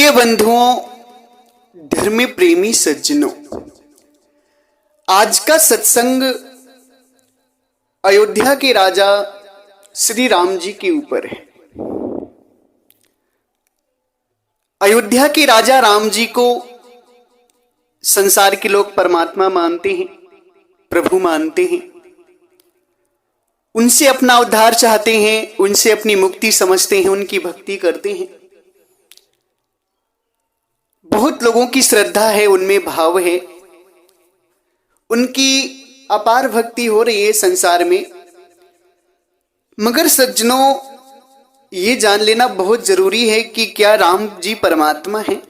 प्रिय बंधुओं, धर्म प्रेमी सज्जनों, आज का सत्संग अयोध्या के राजा श्री राम जी के ऊपर है। अयोध्या के राजा राम जी को संसार के लोग परमात्मा मानते हैं, प्रभु मानते हैं, उनसे अपना उद्धार चाहते हैं, उनसे अपनी मुक्ति समझते हैं, उनकी भक्ति करते हैं। बहुत लोगों की श्रद्धा है, उनमें भाव है, उनकी अपार भक्ति हो रही है संसार में। मगर सज्जनों, ये जान लेना बहुत जरूरी है कि क्या राम जी परमात्मा हैं?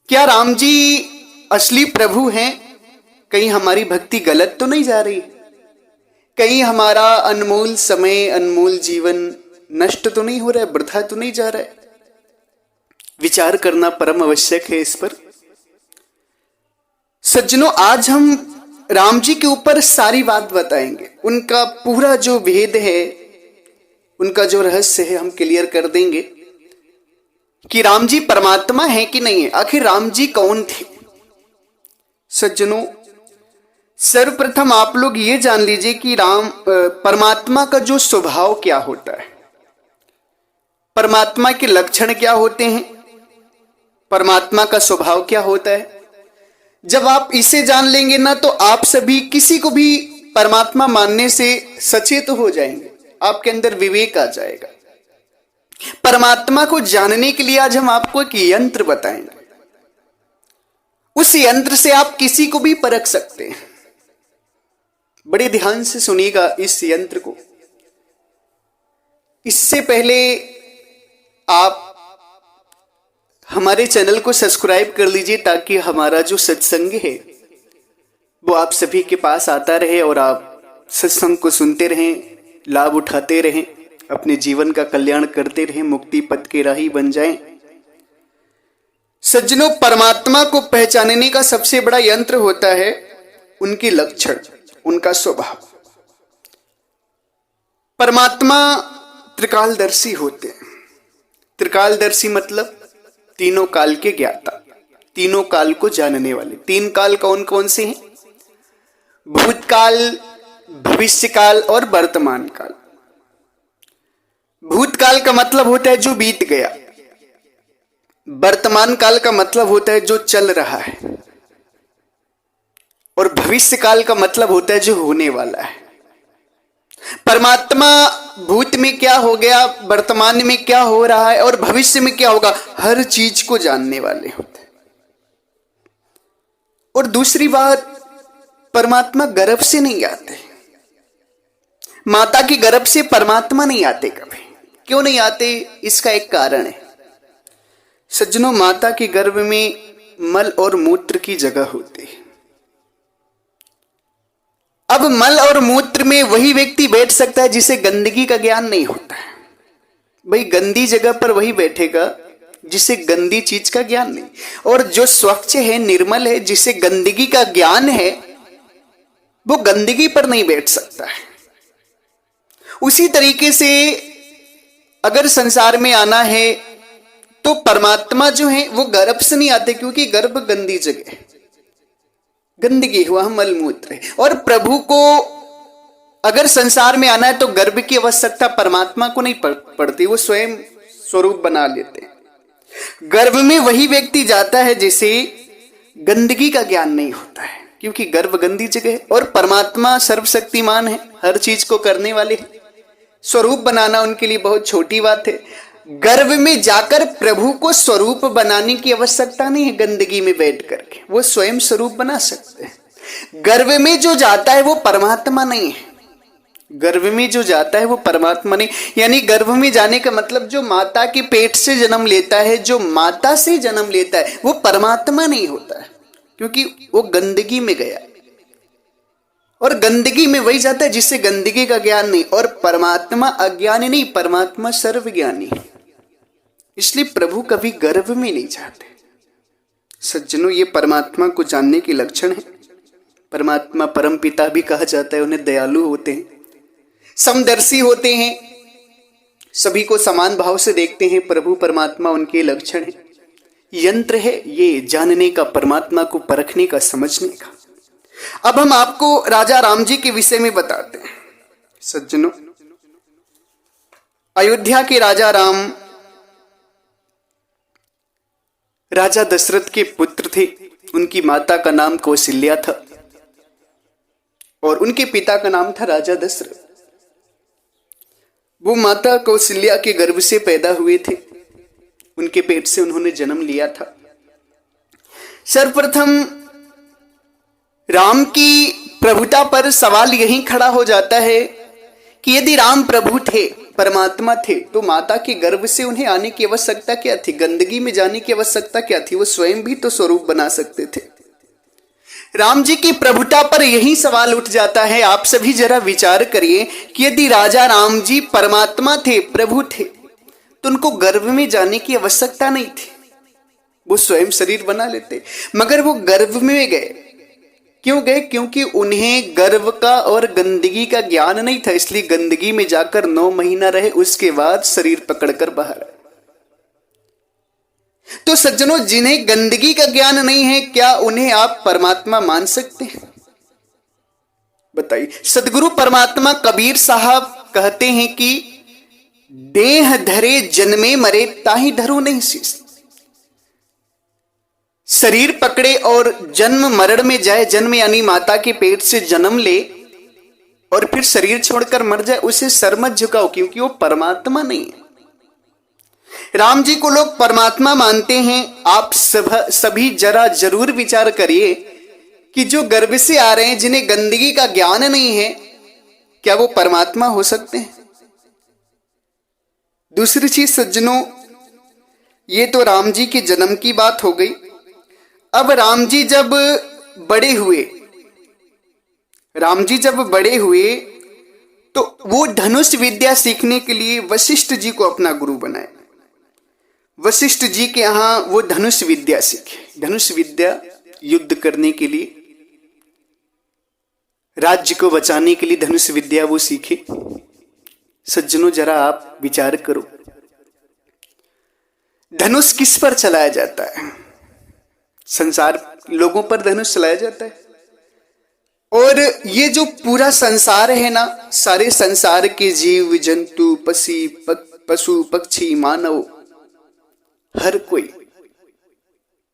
क्या राम जी असली प्रभु हैं? कहीं हमारी भक्ति गलत तो नहीं जा रही? कहीं हमारा अनमोल समय, अनमोल जीवन नष्ट तो नहीं हो रहा है, वृथा तो नहीं जा रहा है? विचार करना परम आवश्यक है इस पर। सज्जनों, आज हम राम जी के ऊपर सारी बात बताएंगे। उनका पूरा जो भेद है, उनका जो रहस्य है, हम क्लियर कर देंगे कि राम जी परमात्मा है कि नहीं है। आखिर राम जी कौन थे? सज्जनों, सर्वप्रथम आप लोग ये जान लीजिए कि परमात्मा का जो स्वभाव क्या होता है, परमात्मा के लक्षण क्या होते हैं, परमात्मा का स्वभाव क्या होता है। जब आप इसे जान लेंगे ना, तो आप सभी किसी को भी परमात्मा मानने से सचेत हो जाएंगे, आपके अंदर विवेक आ जाएगा। परमात्मा को जानने के लिए आज हम आपको एक यंत्र बताएंगे। उस यंत्र से आप किसी को भी परख सकते हैं। बड़े ध्यान से सुनिएगा इस यंत्र को। इससे पहले आप हमारे चैनल को सब्सक्राइब कर लीजिए, ताकि हमारा जो सत्संग है वो आप सभी के पास आता रहे और आप सत्संग को सुनते रहें, लाभ उठाते रहें, अपने जीवन का कल्याण करते रहें, मुक्ति पथ के राही बन जाएं। सज्जनों, परमात्मा को पहचानने का सबसे बड़ा यंत्र होता है उनके लक्षण, उनका स्वभाव। परमात्मा त्रिकालदर्शी होते हैं। त्रिकालदर्शी मतलब तीनों काल के ज्ञाता, तीनों काल को जानने वाले। तीन काल कौन कौन से हैं? भूतकाल, भविष्यकाल और वर्तमान काल। भूतकाल का मतलब होता है जो बीत गया, वर्तमान काल का मतलब होता है जो चल रहा है, और भविष्य काल का मतलब होता है जो होने वाला है। परमात्मा भूत में क्या हो गया, वर्तमान में क्या हो रहा है और भविष्य में क्या होगा, हर चीज को जानने वाले होते हैं। और दूसरी बात, परमात्मा गर्भ से नहीं आते। माता के गर्भ से परमात्मा नहीं आते कभी। क्यों नहीं आते? इसका एक कारण है। सज्जनों, माता के गर्भ में मल और मूत्र की जगह होती है। अब मल और मूत्र में वही व्यक्ति बैठ सकता है जिसे गंदगी का ज्ञान नहीं होता है। भाई, गंदी जगह पर वही बैठेगा जिसे गंदी चीज का ज्ञान नहीं, और जो स्वच्छ है, निर्मल है, जिसे गंदगी का ज्ञान है, वो गंदगी पर नहीं बैठ सकता है। उसी तरीके से अगर संसार में आना है तो परमात्मा जो है वो गर्भ से नहीं आते, क्योंकि गर्भ गंदी जगह है, गंदगी हुआ मलमूत्र है। और प्रभु को अगर संसार में आना है तो गर्भ की आवश्यकता परमात्मा को नहीं पड़ती, वो स्वयं स्वरूप बना लेते हैं। गर्भ में वही व्यक्ति जाता है जिसे गंदगी का ज्ञान नहीं होता है, क्योंकि गर्भ गंदी जगह है। और परमात्मा सर्वशक्तिमान है, हर चीज को करने वाले हैं। स्वरूप बनाना उनके लिए बहुत छोटी बात है। गर्भ में जाकर प्रभु को स्वरूप बनाने की आवश्यकता नहीं है। गंदगी में बैठ करके वो स्वयं स्वरूप बना सकते हैं। गर्भ में जो जाता है वो परमात्मा नहीं है। गर्भ में जो जाता है वो परमात्मा नहीं, यानी गर्भ में जाने का मतलब जो माता के पेट से जन्म लेता है, जो माता से जन्म लेता है, वो परमात्मा नहीं होता है, क्योंकि वो गंदगी में गया। और गंदगी में वही जाता है जिससे गंदगी का ज्ञान नहीं। और परमात्मा अज्ञानी नहीं, परमात्मा सर्वज्ञानी है। इसलिए प्रभु कभी गर्भ में नहीं जाते। सज्जनों, ये परमात्मा को जानने के लक्षण है। परमात्मा परम पिता भी कहा जाता है, उन्हें दयालु होते हैं, समदर्शी होते हैं, सभी को समान भाव से देखते हैं। प्रभु परमात्मा उनके लक्षण है, यंत्र है ये जानने का, परमात्मा को परखने का, समझने का। अब हम आपको राजा राम जी के विषय में बताते हैं। सज्जनों, अयोध्या के राजा राम राजा दशरथ के पुत्र थे। उनकी माता का नाम कौशल्या था और उनके पिता का नाम था राजा दशरथ। वो माता कौशल्या के गर्भ से पैदा हुए थे, उनके पेट से उन्होंने जन्म लिया था। सर्वप्रथम राम की प्रभुता पर सवाल यही खड़ा हो जाता है कि यदि राम प्रभु थे, परमात्मा थे, तो माता के गर्भ से उन्हें आने की आवश्यकता क्या थी? गंदगी में जाने की आवश्यकता क्या थी? वो स्वयं भी तो स्वरूप बना सकते थे। राम जी की प्रभुता पर यही सवाल उठ जाता है। आप सभी जरा विचार करिए कि यदि राजा राम जी परमात्मा थे, प्रभु थे, तो उनको गर्भ में जाने की आवश्यकता नहीं थी, वो स्वयं शरीर बना लेते। मगर वो गर्भ में गए, क्यों गए? क्योंकि उन्हें गर्भ का और गंदगी का ज्ञान नहीं था, इसलिए गंदगी में जाकर 9 महीना रहे, उसके बाद शरीर पकड़कर बाहर आए। तो सज्जनों, जिन्हें गंदगी का ज्ञान नहीं है, क्या उन्हें आप परमात्मा मान सकते हैं? बताइए। सदगुरु परमात्मा कबीर साहब कहते हैं कि देह धरे जन्मे मरे ताही धरो नहीं शीश। शरीर पकड़े और जन्म मरण में जाए, जन्म यानी माता के पेट से जन्म ले और फिर शरीर छोड़कर मर जाए, उसे सर मत झुकाओ, क्योंकि वो परमात्मा नहीं है। राम जी को लोग परमात्मा मानते हैं। आप सभी जरा जरूर विचार करिए कि जो गर्भ से आ रहे हैं, जिन्हें गंदगी का ज्ञान नहीं है, क्या वो परमात्मा हो सकते हैं? दूसरी चीज सज्जनों, ये तो राम जी के जन्म की बात हो गई। अब राम जी जब बड़े हुए तो वो धनुष विद्या सीखने के लिए वशिष्ठ जी को अपना गुरु बनाए। वशिष्ठ जी के यहां वो धनुष विद्या सीखे। धनुष विद्या युद्ध करने के लिए, राज्य को बचाने के लिए धनुष विद्या वो सीखे। सज्जनों, जरा आप विचार करो, धनुष किस पर चलाया जाता है? संसार लोगों पर धनुष चलाया जाता है। और ये जो पूरा संसार है ना, सारे संसार के जीव जंतु, पशु पक्षी, मानव, हर कोई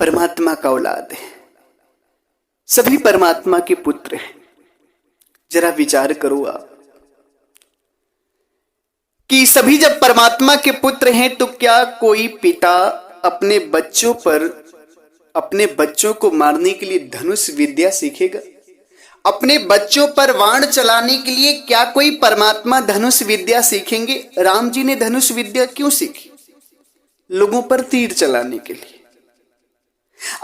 परमात्मा का औलाद है, सभी परमात्मा के पुत्र हैं। जरा विचार करो आप कि सभी जब परमात्मा के पुत्र हैं, तो क्या कोई पिता अपने बच्चों को मारने के लिए धनुष विद्या सीखेगा? अपने बच्चों पर बाण चलाने के लिए क्या कोई परमात्मा धनुष विद्या सीखेंगे? राम जी ने धनुष विद्या क्यों सीखी? लोगों पर तीर चलाने के लिए।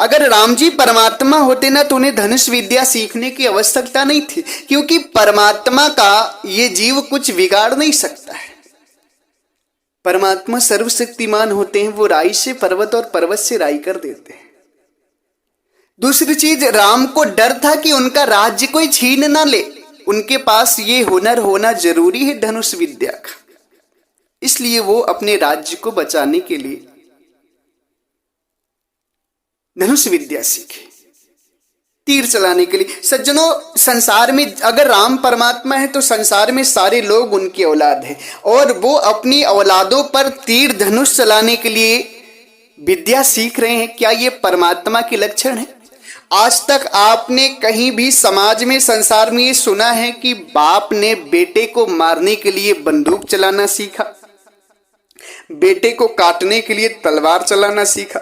अगर राम जी परमात्मा होते ना, तो उन्हें धनुष विद्या सीखने की आवश्यकता नहीं थी, क्योंकि परमात्मा का ये जीव कुछ बिगाड़ नहीं सकता है। परमात्मा सर्वशक्तिमान होते हैं, वो राई से पर्वत और पर्वत से राई कर देते हैं। दूसरी चीज, राम को डर था कि उनका राज्य कोई छीन ना ले, उनके पास ये हुनर होना जरूरी है धनुष विद्या का, इसलिए वो अपने राज्य को बचाने के लिए धनुष विद्या सीखे, तीर चलाने के लिए। सज्जनों, संसार में अगर राम परमात्मा है, तो संसार में सारे लोग उनकी औलाद हैं, और वो अपनी औलादों पर तीर धनुष चलाने के लिए विद्या सीख रहे हैं। क्या ये परमात्मा के लक्षण है? आज तक आपने कहीं भी समाज में, संसार में ये सुना है कि बाप ने बेटे को मारने के लिए बंदूक चलाना सीखा, बेटे को काटने के लिए तलवार चलाना सीखा,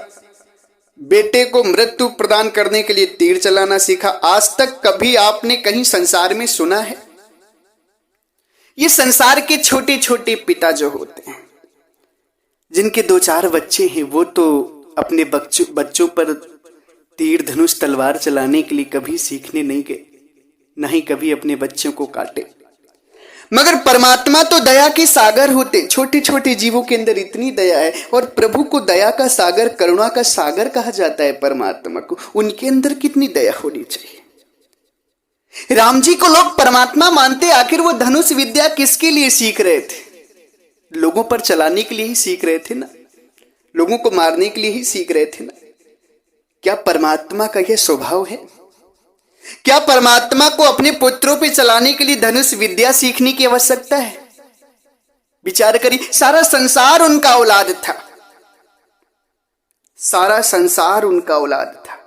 बेटे को मृत्यु प्रदान करने के लिए तीर चलाना सीखा? आज तक कभी आपने कहीं संसार में सुना है? ये संसार के छोटे छोटे पिता जो होते हैं, जिनके 2-4 बच्चे हैं, वो तो अपने बच्चों पर तीर धनुष तलवार चलाने के लिए कभी सीखने नहीं गए, न ही कभी अपने बच्चों को काटे। मगर परमात्मा तो दया के सागर होते, छोटे छोटे जीवों के अंदर इतनी दया है, और प्रभु को दया का सागर, करुणा का सागर कहा जाता है परमात्मा को। उनके अंदर कितनी दया होनी चाहिए। राम जी को लोग परमात्मा मानते, आखिर वो धनुष विद्या किसके लिए सीख रहे थे? लोगों पर चलाने के लिए ही सीख रहे थे ना, लोगों को मारने के लिए ही सीख रहे थे ना। क्या परमात्मा का यह स्वभाव है? क्या परमात्मा को अपने पुत्रों पे चलाने के लिए धनुष विद्या सीखने की आवश्यकता है? विचार करिए, सारा संसार उनका औलाद था, सारा संसार उनका औलाद था।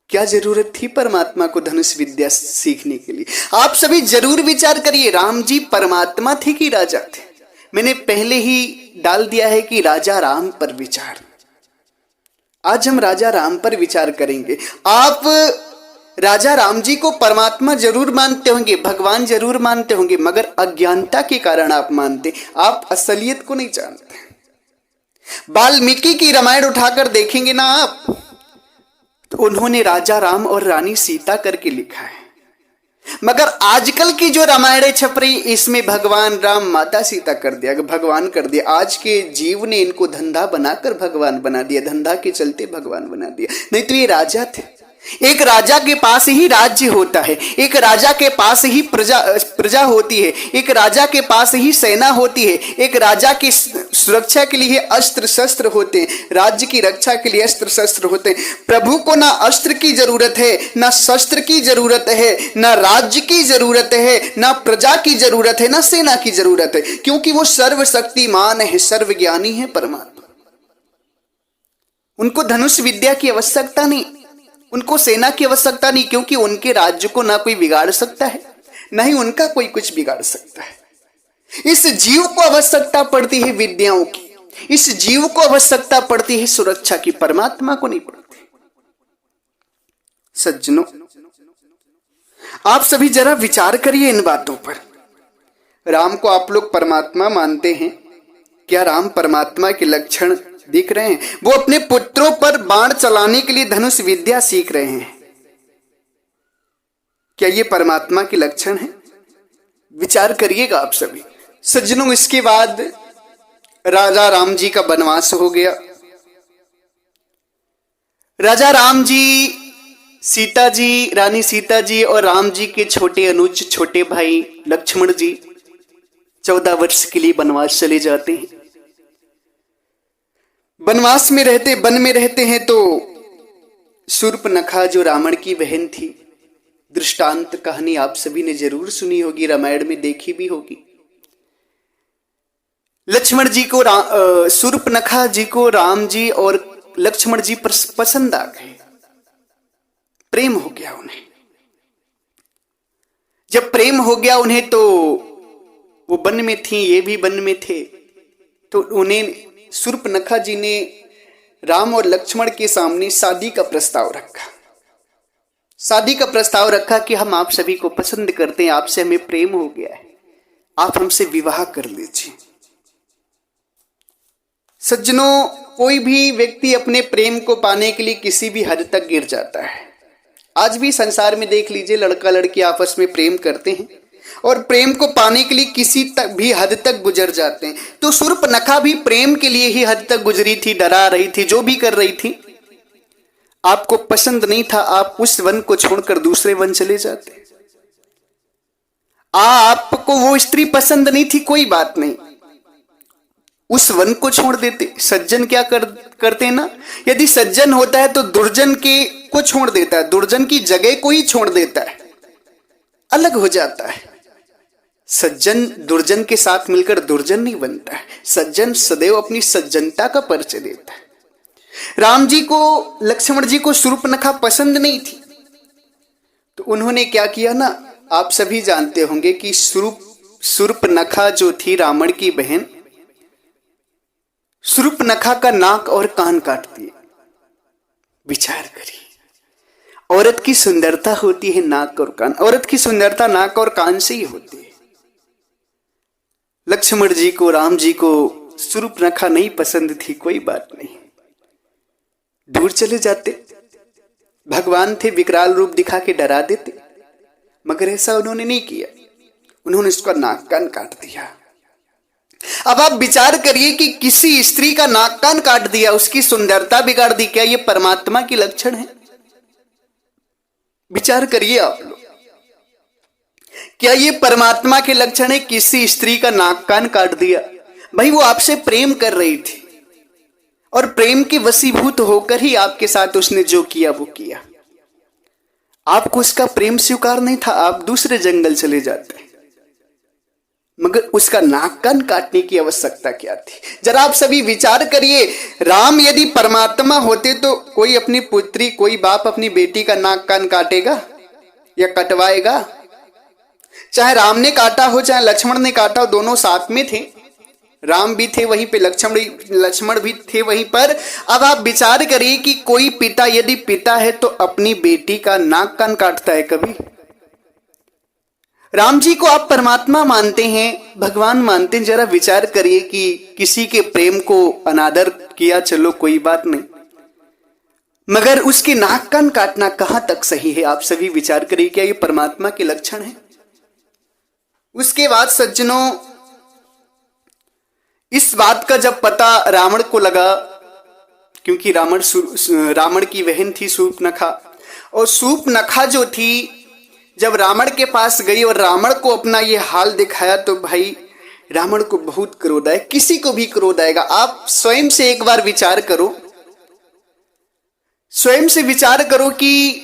क्या जरूरत थी परमात्मा को धनुष विद्या सीखने के लिए? आप सभी जरूर विचार करिए, राम जी परमात्मा थे कि राजा थे? मैंने पहले ही डाल दिया है कि राजा राम पर विचार। आज हम राजा राम पर विचार करेंगे। आप राजा राम जी को परमात्मा जरूर मानते होंगे, भगवान जरूर मानते होंगे, मगर अज्ञानता के कारण आप मानते, आप असलियत को नहीं जानते। वाल्मीकि की रामायण उठाकर देखेंगे ना आप, तो उन्होंने राजा राम और रानी सीता करके लिखा है, मगर आजकल की जो रामायण छप रही, इसमें भगवान राम माता सीता कर दिया, भगवान कर दिया। आज के जीव ने इनको धंधा बनाकर भगवान बना दिया, धंधा के चलते भगवान बना दिया। नहीं तो ये राजा थे। एक राजा के पास ही राज्य होता है, एक राजा के पास ही प्रजा होती है, एक राजा के पास ही सेना होती है, एक राजा की सुरक्षा के लिए अस्त्र शस्त्र होते हैं, राज्य की रक्षा के लिए अस्त्र शस्त्र होते हैं। प्रभु को ना अस्त्र की जरूरत है, ना शस्त्र की जरूरत है, ना राज्य की जरूरत है, ना प्रजा की जरूरत है, ना सेना की जरूरत है, क्योंकि वो सर्वशक्तिमान है, सर्वज्ञानी है परमात्मा। उनको धनुष विद्या की आवश्यकता नहीं, उनको सेना की आवश्यकता नहीं, क्योंकि उनके राज्य को ना कोई बिगाड़ सकता है, ना ही उनका कोई कुछ बिगाड़ सकता है। इस जीव को आवश्यकता पड़ती है विद्याओं की, इस जीव को आवश्यकता पड़ती है सुरक्षा की, परमात्मा को नहीं पड़ती। सज्जनों, आप सभी जरा विचार करिए इन बातों पर। राम को आप लोग परमात्मा मानते हैं, क्या राम परमात्मा के लक्षण दिख रहे हैं? वो अपने पुत्रों पर बाण चलाने के लिए धनुष विद्या सीख रहे हैं, क्या ये परमात्मा के लक्षण है? विचार करिएगा आप सभी। सज्जनों, इसके बाद राजा राम जी का वनवास हो गया। राजा राम जी, सीता जी, रानी सीता जी और राम जी के छोटे अनुज, छोटे भाई लक्ष्मण जी 14 वर्ष के लिए वनवास चले जाते हैं। वनवास में रहते, वन में रहते हैं तो शूर्पणखा जो रावण की बहन थी, दृष्टांत कहानी आप सभी ने जरूर सुनी होगी, रामायण में देखी भी होगी। लक्ष्मण जी को शूर्पणखा जी को राम जी और लक्ष्मण जी पर पसंद आ गए, प्रेम हो गया उन्हें। जब प्रेम हो गया उन्हें, तो वो वन में थी, ये भी वन में थे, तो उन्हें शूर्पणखा जी ने राम और लक्ष्मण के सामने शादी का प्रस्ताव रखा। शादी का प्रस्ताव रखा कि हम आप सभी को पसंद करते हैं, आपसे हमें प्रेम हो गया है, आप हमसे विवाह कर लीजिए। सज्जनों, कोई भी व्यक्ति अपने प्रेम को पाने के लिए किसी भी हद तक गिर जाता है। आज भी संसार में देख लीजिए, लड़का लड़की आपस में प्रेम करते हैं और प्रेम को पाने के लिए किसी तक भी हद तक गुजर जाते हैं। तो शूर्पणखा भी प्रेम के लिए ही हद तक गुजरी थी, डरा रही थी, जो भी कर रही थी। आपको पसंद नहीं था, आप उस वन को छोड़कर दूसरे वन चले जाते। आपको वो स्त्री पसंद नहीं थी, कोई बात नहीं, उस वन को छोड़ देते। सज्जन क्या करते ना, यदि सज्जन होता है तो दुर्जन के को छोड़ देता है, दुर्जन की जगह को ही छोड़ देता है, अलग हो जाता है। सज्जन दुर्जन के साथ मिलकर दुर्जन नहीं बनता है, सज्जन सदैव अपनी सज्जनता का परिचय देता है। राम जी को, लक्ष्मण जी को शूर्पणखा पसंद नहीं थी, तो उन्होंने क्या किया ना, आप सभी जानते होंगे कि शूर्पणखा जो थी रावण की बहन, शूर्पणखा का नाक और कान काट दिए। विचार करिए, औरत की सुंदरता होती है नाक और कान, औरत की सुंदरता नाक और कान से ही होती है। लक्ष्मण जी को, राम जी को शूर्पणखा नहीं पसंद थी, कोई बात नहीं, दूर चले जाते। भगवान थे, विकराल रूप दिखा के डरा देते, मगर ऐसा उन्होंने नहीं किया, उन्होंने उसका नाक कान काट दिया। अब आप विचार करिए कि किसी स्त्री का नाक कान काट दिया, उसकी सुंदरता बिगाड़ दी, क्या यह परमात्मा की लक्षण है? विचार करिए आप लोग, क्या ये परमात्मा के लक्षण है? किसी स्त्री का नाक कान काट दिया, भाई वो आपसे प्रेम कर रही थी और प्रेम के वशीभूत होकर ही आपके साथ उसने जो किया वो किया। आपको उसका प्रेम स्वीकार नहीं था, आप दूसरे जंगल चले जाते, मगर उसका नाक कान काटने की आवश्यकता क्या थी? जरा आप सभी विचार करिए, राम यदि परमात्मा होते तो कोई अपनी पुत्री, कोई बाप अपनी बेटी का नाक कान काटेगा या कटवाएगा? चाहे राम ने काटा हो चाहे लक्ष्मण ने काटा हो, दोनों साथ में थे, राम भी थे वहीं पे, लक्ष्मण भी थे वहीं पर। अब आप विचार करिए कि कोई पिता यदि पिता है तो अपनी बेटी का नाक कान काटता है कभी? राम जी को आप परमात्मा मानते हैं, भगवान मानते हैं, जरा विचार करिए कि किसी के प्रेम को अनादर किया, चलो कोई बात नहीं, मगर उसके नाक कान काटना कहां तक सही है? आप सभी विचार करिए, क्या ये परमात्मा के लक्षण है? उसके बाद सज्जनों, इस बात का जब पता रावण को लगा, क्योंकि रावण की बहन थी शूर्पणखा, और शूर्पणखा जो थी जब रावण के पास गई और रावण को अपना ये हाल दिखाया तो भाई रावण को बहुत क्रोध आया, किसी को भी क्रोध आएगा। आप स्वयं से एक बार विचार करो, स्वयं से विचार करो कि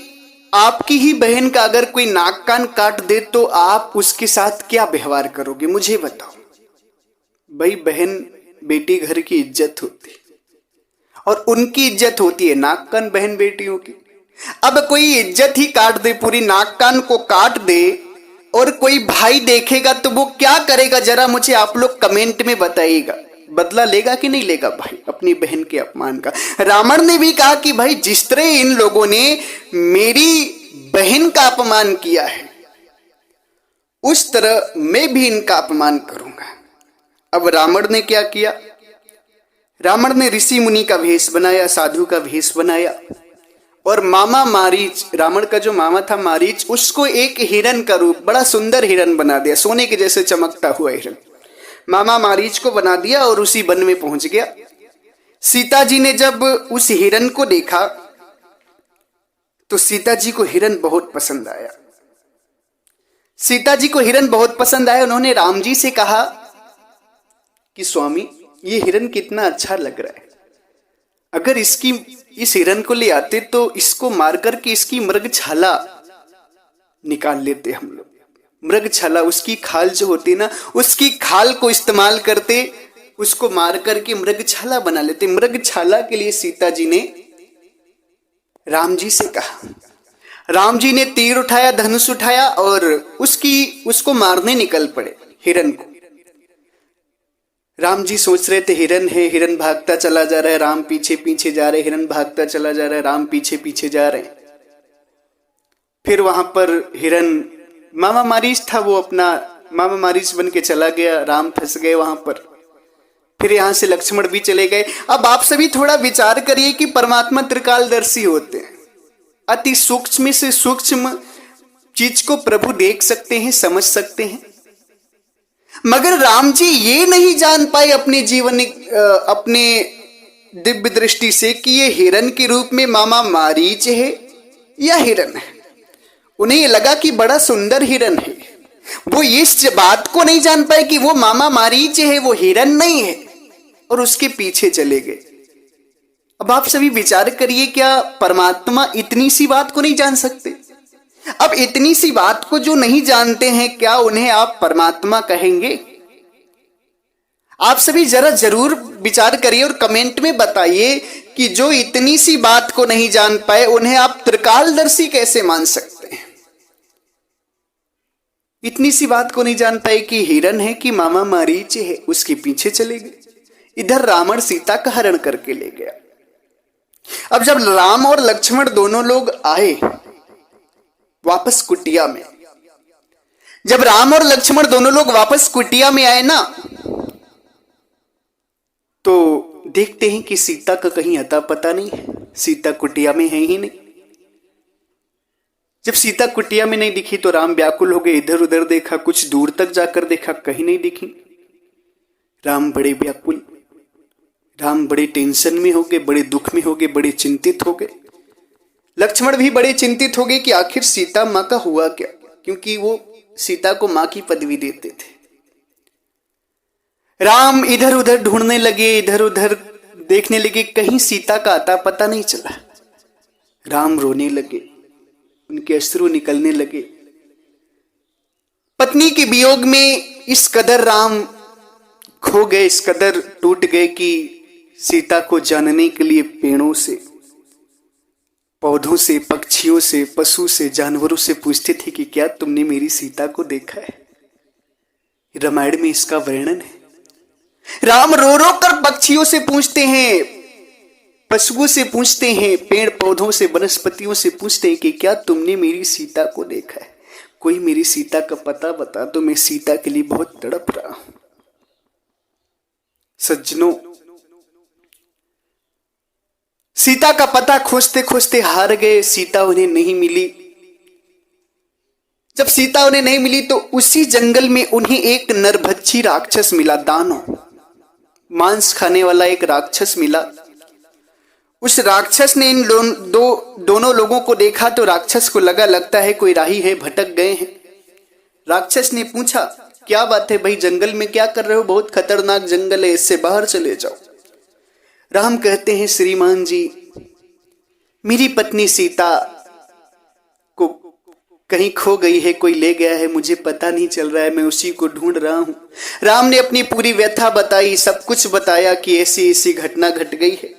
आपकी ही बहन का अगर कोई नाक कान काट दे तो आप उसके साथ क्या व्यवहार करोगे? मुझे बताओ। भाई बहन बेटी घर की इज्जत होती और उनकी इज्जत होती है नाक कान बहन बेटियों की। अब कोई इज्जत ही काट दे, पूरी नाक कान को काट दे, और कोई भाई देखेगा तो वो क्या करेगा? जरा मुझे आप लोग कमेंट में बताइएगा। बदला लेगा कि नहीं लेगा भाई अपनी बहन के अपमान का? रावण ने भी कहा कि भाई जिस तरह इन लोगों ने मेरी बहन का अपमान किया है उस तरह मैं भी इनका अपमान करूंगा। अब रावण ने क्या किया? रावण ने ऋषि मुनि का भेष बनाया, साधु का भेष बनाया, और मामा मारीच, रावण का जो मामा था मारीच, उसको एक हिरन का रूप, बड़ा सुंदर हिरन बना दिया, सोने के जैसे चमकता हुआ हिरन मामा मारीच को बना दिया और उसी वन में पहुंच गया। सीता जी ने जब उस हिरन को देखा तो सीता जी को हिरन बहुत पसंद आया। सीता जी को हिरन बहुत पसंद आया। उन्होंने राम जी से कहा कि स्वामी ये हिरन कितना अच्छा लग रहा है, अगर इस हिरन को ले आते तो इसको मार करके इसकी मृगछाला निकाल लेते हम लोग। मृगछाला, उसकी खाल जो होती है ना, उसकी खाल को इस्तेमाल करते, उसको मार करके मृगछाला बना लेते। मृगछाला के लिए सीता जी ने राम जी से कहा। राम जी ने तीर उठाया, धनुष उठाया और उसको मारने निकल पड़े हिरन को। राम जी सोच रहे थे हिरन है, हिरन भागता चला जा रहा है, राम पीछे पीछे जा रहे, हिरन भागता चला जा रहा है, राम पीछे पीछे जा रहे। फिर वहां पर हिरन मामा मारीच था, वो अपना मामा मारीच बन के चला गया, राम फंस गए वहां पर। फिर यहां से लक्ष्मण भी चले गए। अब आप सभी थोड़ा विचार करिए कि परमात्मा त्रिकालदर्शी होते हैं, अति सूक्ष्म से सूक्ष्म चीज को प्रभु देख सकते हैं, समझ सकते हैं, मगर राम जी ये नहीं जान पाए अपने जीवन अपने दिव्य दृष्टि से कि ये हिरन के रूप में मामा मारीच है या हिरन है। उन्हें ये लगा कि बड़ा सुंदर हिरन है, वो इस बात को नहीं जान पाए कि वो मामा मारीच है, वो हिरन नहीं है, और उसके पीछे चले गए। अब आप सभी विचार करिए, क्या परमात्मा इतनी सी बात को नहीं जान सकते? अब इतनी सी बात को जो नहीं जानते हैं, क्या उन्हें आप परमात्मा कहेंगे? आप सभी जरा जरूर विचार करिए और कमेंट में बताइए कि जो इतनी सी बात को नहीं जान पाए उन्हें आप त्रिकालदर्शी कैसे मान सकते हैं? इतनी सी बात को नहीं जान पाए कि हिरन है कि मामा मारीच है, उसके पीछे चले गए। इधर रावण सीता का हरण करके ले गया। अब जब राम और लक्ष्मण दोनों लोग आए वापस कुटिया में, जब राम और लक्ष्मण दोनों लोग वापस कुटिया में आए ना, तो देखते हैं कि सीता का कहीं अता पता नहीं है, सीता कुटिया में है ही नहीं। जब सीता कुटिया में नहीं दिखी तो राम व्याकुल हो गए, इधर उधर देखा, कुछ दूर तक जाकर देखा, कहीं नहीं दिखी। राम बड़े व्याकुल, राम बड़े टेंशन में हो गए, बड़े दुख में हो गए, बड़े चिंतित हो गए। लक्ष्मण भी बड़े चिंतित हो गए कि आखिर सीता मां का हुआ क्या, क्योंकि वो सीता को मां की पदवी देते थे। राम इधर उधर ढूंढने लगे, इधर उधर देखने लगे, कहीं सीता का आता पता नहीं चला। राम रोने लगे, उनके अश्रु निकलने लगे। पत्नी के वियोग में इस कदर राम खो गए, इस कदर टूट गए कि सीता को जानने के लिए पेड़ों से, पौधों से, पक्षियों से, पशु से, जानवरों से पूछते थे कि क्या तुमने मेरी सीता को देखा है। रामायण में इसका वर्णन है। राम रो रो कर पक्षियों से पूछते हैं, पशुओं से पूछते हैं, पेड़ पौधों से, वनस्पतियों से पूछते हैं कि क्या तुमने मेरी सीता को देखा है। कोई मेरी सीता का पता बता तो मैं सीता के लिए बहुत तड़प रहा हूं। सज्जनों, सीता का पता खोजते खोजते हार गए। सीता उन्हें नहीं मिली। जब सीता उन्हें नहीं मिली तो उसी जंगल में उन्हें एक नरभक्षी राक्षस मिला, दानव, मांस खाने वाला एक राक्षस मिला। उस राक्षस ने इन दोनों लोगों को देखा तो राक्षस को लगता है कोई राही है, भटक गए हैं। राक्षस ने पूछा, क्या बात है भाई, जंगल में क्या कर रहे हो, बहुत खतरनाक जंगल है, इससे बाहर चले जाओ। राम कहते हैं, श्रीमान जी, मेरी पत्नी सीता को कहीं खो गई है, कोई ले गया है, मुझे पता नहीं चल रहा है, मैं उसी को ढूंढ रहा हूं। राम ने अपनी पूरी व्यथा बताई, सब कुछ बताया कि ऐसी ऐसी घटना घट गई है।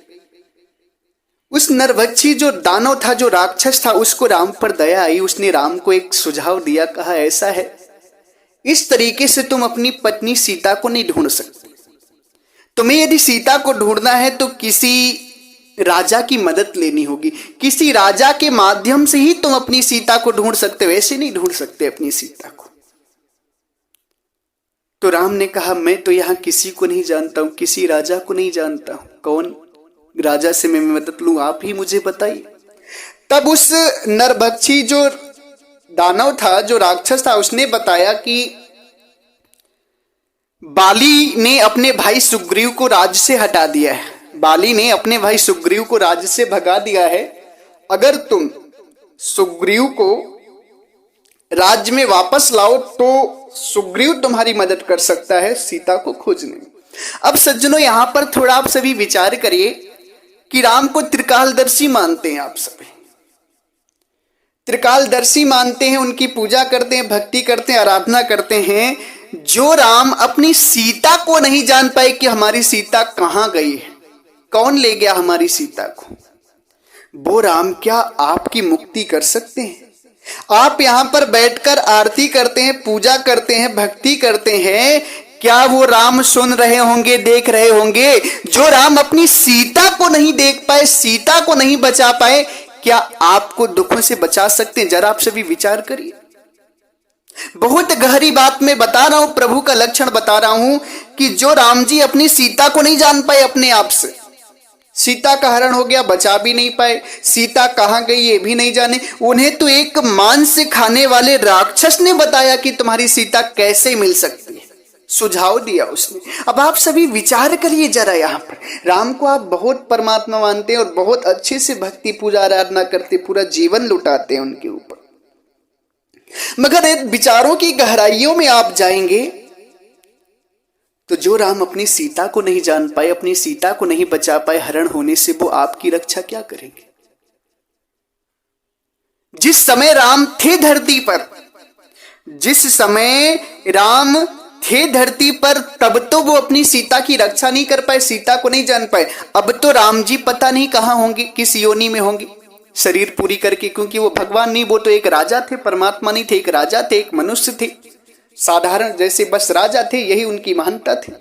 उस नरभक्षी जो दानव था, जो राक्षस था, उसको राम पर दया आई। उसने राम को एक सुझाव दिया, कहा ऐसा है, इस तरीके से तुम अपनी पत्नी सीता को नहीं ढूंढ सकते। तुम्हें यदि सीता को ढूंढना है तो किसी राजा की मदद लेनी होगी, किसी राजा के माध्यम से ही तुम अपनी सीता को ढूंढ सकते हो, ऐसे नहीं ढूंढ सकते अपनी सीता को। तो राम ने कहा, मैं तो यहां किसी को नहीं जानता हूं, किसी राजा को नहीं जानता हूं, कौन राजा से मैं मदद लूं, आप ही मुझे बताइए। तब उस नरभक्षी जो दानव था, जो राक्षस था, उसने बताया कि बाली ने अपने भाई सुग्रीव को राज्य से हटा दिया है, बाली ने अपने भाई सुग्रीव को राज्य से भगा दिया है। अगर तुम सुग्रीव को राज्य में वापस लाओ तो सुग्रीव तुम्हारी मदद कर सकता है सीता को खोजने में। अब सज्जनों, यहां पर थोड़ा आप सभी विचार करिए कि राम को त्रिकालदर्शी मानते हैं, आप सभी त्रिकालदर्शी मानते हैं, उनकी पूजा करते हैं, भक्ति करते हैं, आराधना करते हैं। जो राम अपनी सीता को नहीं जान पाए कि हमारी सीता कहां गई है, कौन ले गया हमारी सीता को, वो राम क्या आपकी मुक्ति कर सकते हैं? आप यहां पर बैठकर आरती करते हैं, पूजा करते हैं, भक्ति करते हैं, क्या वो राम सुन रहे होंगे, देख रहे होंगे? जो राम अपनी सीता को नहीं देख पाए, सीता को नहीं बचा पाए, क्या आपको दुखों से बचा सकते हैं? जरा आप सभी विचार करिए। बहुत गहरी बात मैं बता रहा हूं, प्रभु का लक्षण बता रहा हूं कि जो राम जी अपनी सीता को नहीं जान पाए अपने आप से, सीता का हरण हो गया, बचा भी नहीं पाए, सीता कहां गई ये भी नहीं जाने, उन्हें तो एक मांस से खाने वाले राक्षस ने बताया कि तुम्हारी सीता कैसे मिल सकती है, सुझाव दिया उसने। अब आप सभी विचार करिए जरा, यहां पर राम को आप बहुत परमात्मा मानते हैं और बहुत अच्छे से भक्ति पूजा आराधना करते, पूरा जीवन लुटाते हैं उनके ऊपर, मगर विचारों की गहराइयों में आप जाएंगे तो जो राम अपनी सीता को नहीं जान पाए, अपनी सीता को नहीं बचा पाए हरण होने से, वो आपकी रक्षा क्या करेंगे? जिस समय राम थे धरती पर, जिस समय राम थे धरती पर, तब तो वो अपनी सीता की रक्षा नहीं कर पाए, सीता को नहीं जान पाए। अब तो राम जी पता नहीं कहां होंगे, किस योनि में होंगे शरीर पूरी करके, क्योंकि वो भगवान नहीं, वो तो एक राजा थे, परमात्मा नहीं थे, एक राजा थे, एक मनुष्य थे, साधारण जैसे बस राजा थे, यही उनकी महानता थी।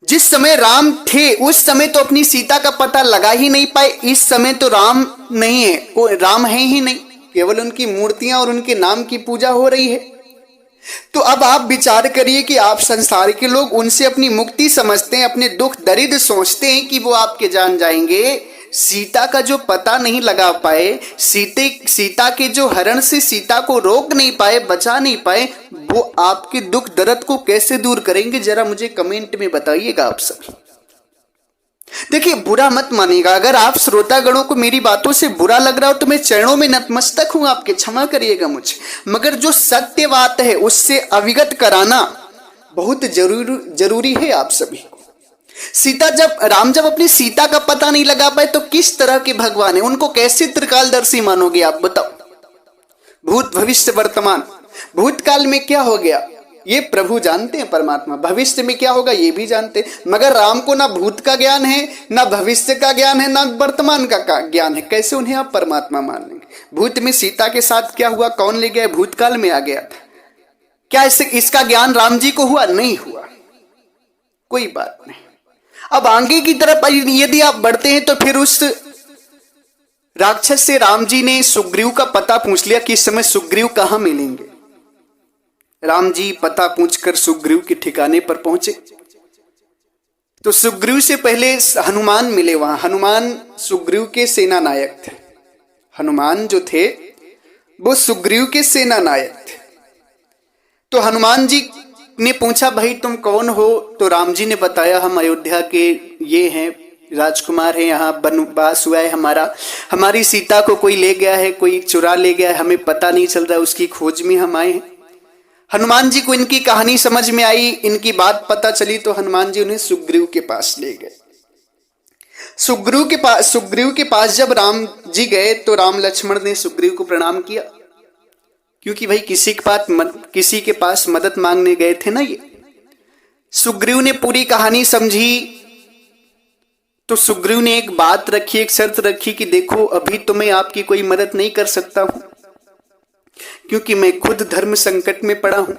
जिस समय राम थे उस समय तो अपनी सीता का पता लगा ही नहीं पाए, इस समय तो राम नहीं है, कोई राम है ही नहीं, केवल उनकी मूर्तियां और उनके नाम की पूजा हो रही है। तो अब आप विचार करिए कि आप संसार के लोग उनसे अपनी मुक्ति समझते हैं, अपने दुख दरिद्र सोचते हैं कि वो आपके जान जाएंगे, सीता का जो पता नहीं लगा पाए, सीता के जो हरण से सीता को रोक नहीं पाए, बचा नहीं पाए, वो आपके दुख दर्द को कैसे दूर करेंगे? जरा मुझे कमेंट में बताइएगा आप सभी। देखिए, बुरा मत मानिएगा, अगर आप श्रोतागणों को मेरी बातों से बुरा लग रहा हो तो मैं चरणों में नतमस्तक हूं आपके, क्षमा करिएगा मुझे, मगर जो सत्य बात है उससे अवगत कराना, बहुत जरूरी है आप सभी को। राम जब अपनी सीता का पता नहीं लगा पाए तो किस तरह के भगवान है, उनको कैसे त्रिकालदर्शी मानोगे आप बताओ। भूत भविष्य वर्तमान, भूतकाल में क्या हो गया ये प्रभु जानते हैं परमात्मा, भविष्य में क्या होगा ये भी जानते हैं, मगर राम को ना भूत का ज्ञान है, ना भविष्य का ज्ञान है, ना वर्तमान का ज्ञान है, कैसे उन्हें आप परमात्मा मान लेंगे। भूत में सीता के साथ क्या हुआ, कौन ले गया, भूतकाल में आ गया था, क्या इसका ज्ञान राम जी को हुआ, नहीं हुआ, कोई बात नहीं। अब आगे की तरफ यदि आप बढ़ते हैं तो फिर उस राक्षस से राम जी ने सुग्रीव का पता पूछ लिया कि इस समय सुग्रीव कहां मिलेंगे। राम जी पता पूछकर सुग्रीव के ठिकाने पर पहुंचे तो सुग्रीव से पहले हनुमान मिले वहां। हनुमान सुग्रीव के सेना नायक थे, हनुमान जो थे वो सुग्रीव के सेना नायक थे। तो हनुमान जी ने पूछा भाई तुम कौन हो, तो राम जी ने बताया हम अयोध्या के ये हैं, राजकुमार हैं, यहाँ वनवास हुआ है हमारा, हमारी सीता को कोई ले गया है, कोई चुरा ले गया है, हमें पता नहीं चल रहा, उसकी खोज में हम आए हैं। हनुमान जी को इनकी कहानी समझ में आई, इनकी बात पता चली तो हनुमान जी उन्हें सुग्रीव के पास ले गए। सुग्रीव के पास जब राम जी गए तो राम लक्ष्मण ने सुग्रीव को प्रणाम किया, क्योंकि भाई किसी के पास मदद मांगने गए थे ना ये। सुग्रीव ने पूरी कहानी समझी तो सुग्रीव ने एक बात रखी, एक शर्त रखी कि देखो अभी तो मैं आपकी कोई मदद नहीं कर सकता हूं, क्योंकि मैं खुद धर्म संकट में पड़ा हूं,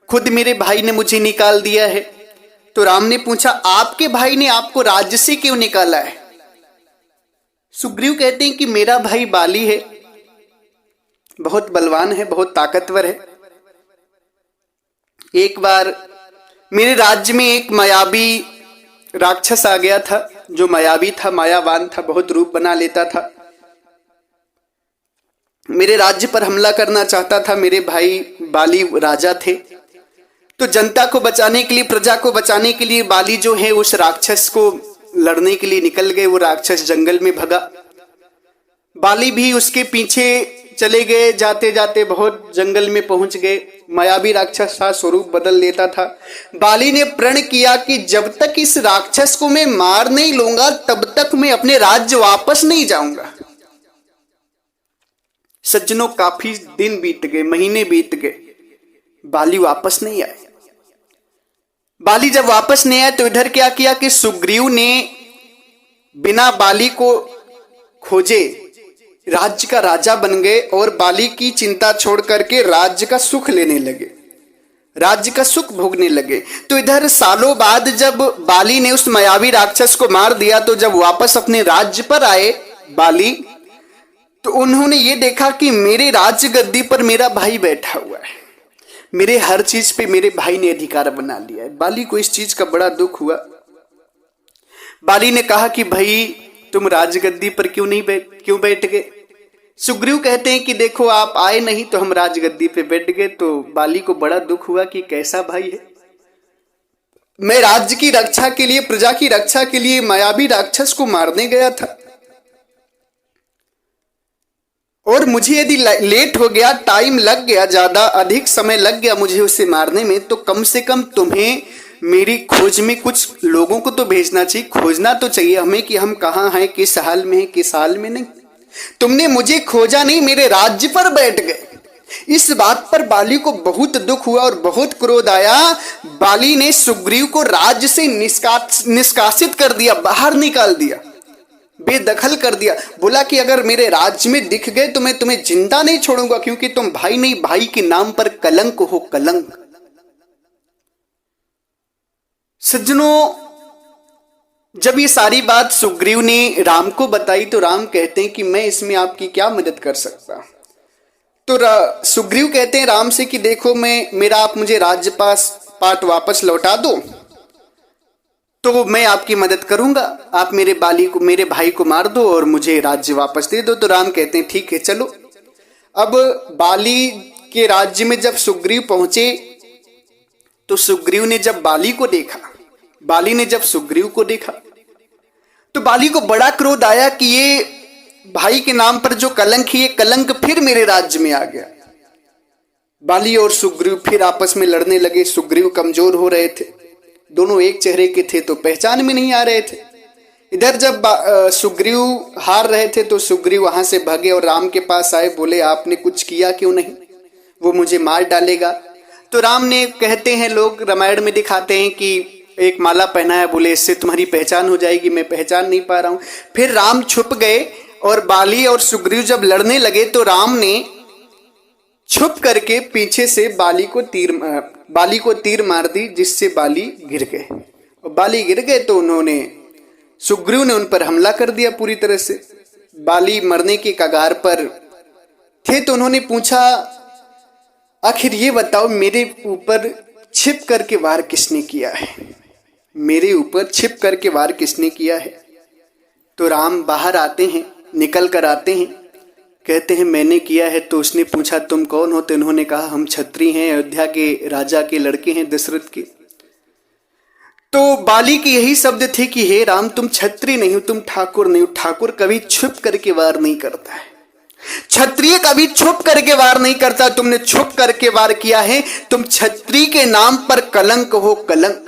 खुद मेरे भाई ने मुझे निकाल दिया है। तो राम ने पूछा आपके भाई ने आपको राज्य से क्यों निकाला है। सुग्रीव कहते हैं कि मेरा भाई बाली है, बहुत बलवान है, बहुत ताकतवर है। एक बार मेरे राज्य में एक मायावी राक्षस आ गया था, जो मायावी था, मायावान था, बहुत रूप बना लेता था, मेरे राज्य पर हमला करना चाहता था। मेरे भाई बाली राजा थे, तो जनता को बचाने के लिए, प्रजा को बचाने के लिए बाली जो है उस राक्षस को लड़ने के लिए निकल गए। वो राक्षस जंगल में भगा, बाली भी उसके पीछे चले गए, जाते जाते बहुत जंगल में पहुंच गए। मायावी राक्षस था, स्वरूप बदल लेता था। बाली ने प्रण किया कि जब तक इस राक्षस को मैं मार नहीं लूंगा तब तक मैं अपने राज्य वापस नहीं जाऊंगा। सज्जनों काफी दिन बीत गए, महीने बीत गए, बाली वापस नहीं आए। बाली जब वापस नहीं आए तो इधर क्या किया कि सुग्रीव ने बिना बाली को खोजे राज्य का राजा बन गए और बाली की चिंता छोड़ करके राज्य का सुख लेने लगे, राज्य का सुख भोगने लगे। तो इधर सालों बाद जब बाली ने उस मायावी राक्षस को मार दिया तो जब वापस अपने राज्य पर आए बाली, तो उन्होंने ये देखा कि मेरे राज्य गद्दी पर मेरा भाई बैठा हुआ है, मेरे हर चीज पे मेरे भाई ने अधिकार बना लिया है। बाली को इस चीज का बड़ा दुख हुआ। बाली ने कहा कि भाई तुम राजगद्दी पर क्यों बैठ गए। सुग्रीव कहते हैं कि देखो आप आए नहीं तो हम राजगद्दी पे बैठ गए। तो बाली को बड़ा दुख हुआ कि कैसा भाई है, मैं राज्य की रक्षा के लिए, प्रजा की रक्षा के लिए मायावी राक्षस को मारने गया था, और मुझे यदि लेट हो गया, टाइम लग गया, ज्यादा अधिक समय लग गया मुझे उसे मारने में, तो कम से कम तुम्हें मेरी खोज में कुछ लोगों को तो भेजना चाहिए, खोजना तो चाहिए हमें कि हम कहाँ हैं, किस हाल में हैं, किस हाल में नहीं। तुमने मुझे खोजा नहीं, मेरे राज्य पर बैठ गए। इस बात पर बाली को बहुत दुख हुआ और बहुत क्रोध आया। बाली ने सुग्रीव को राज्य से निष्कासित कर दिया, बाहर निकाल दिया, बेदखल कर दिया। बोला कि अगर मेरे राज्य में दिख गए तो मैं तुम्हें जिंदा नहीं छोड़ूंगा, क्योंकि तुम भाई नहीं, भाई के नाम पर कलंक हो, कलंक। सज्जनों, जब ये सारी बात सुग्रीव ने राम को बताई तो राम कहते हैं कि मैं इसमें आपकी क्या मदद कर सकता। तो सुग्रीव कहते हैं राम से कि देखो आप मुझे राज्य पाट वापस लौटा दो तो मैं आपकी मदद करूंगा, आप मेरे भाई को मार दो और मुझे राज्य वापस दे दो। तो राम कहते हैं ठीक है चलो। अब बाली के राज्य में जब सुग्रीव पहुंचे तो सुग्रीव ने जब बाली ने जब सुग्रीव को देखा तो बाली को बड़ा क्रोध आया कि ये भाई के नाम पर जो कलंक है, ये कलंक फिर मेरे राज्य में आ गया। बाली और सुग्रीव फिर आपस में लड़ने लगे। सुग्रीव कमजोर हो रहे थे, दोनों एक चेहरे के थे तो पहचान में नहीं आ रहे थे। इधर जब सुग्रीव हार रहे थे तो सुग्रीव वहां से भागे और राम के पास आए, बोले आपने कुछ किया क्यों नहीं, वो मुझे मार डालेगा। तो राम ने, कहते हैं लोग, रामायण में दिखाते हैं कि एक माला पहनाया, बोले इससे तुम्हारी पहचान हो जाएगी, मैं पहचान नहीं पा रहा हूं। फिर राम छुप गए और बाली और सुग्रीव जब लड़ने लगे तो राम ने छुप करके पीछे से बाली को तीर मार दी, जिससे बाली गिर गए। और बाली गिर गए तो सुग्रीव ने उन पर हमला कर दिया पूरी तरह से। बाली मरने के कगार पर थे तो उन्होंने पूछा, आखिर ये बताओ मेरे ऊपर छिप करके वार किसने किया है, मेरे ऊपर छिप करके वार किसने किया है। तो राम बाहर आते हैं, निकल कर आते हैं, कहते हैं मैंने किया है। तो उसने पूछा तुम कौन हो, तो इन्होंने कहा हम क्षत्रिय हैं, अयोध्या के राजा के लड़के हैं, दशरथ के। तो बाली के यही शब्द थे कि हे राम तुम क्षत्रिय नहीं हो, तुम ठाकुर नहीं हो। ठाकुर कभी छुप करके वार नहीं करता है, क्षत्रिय कभी छुप करके वार नहीं करता, तुमने छुप करके वार किया है, तुम क्षत्रिय के नाम पर कलंक हो, कलंक।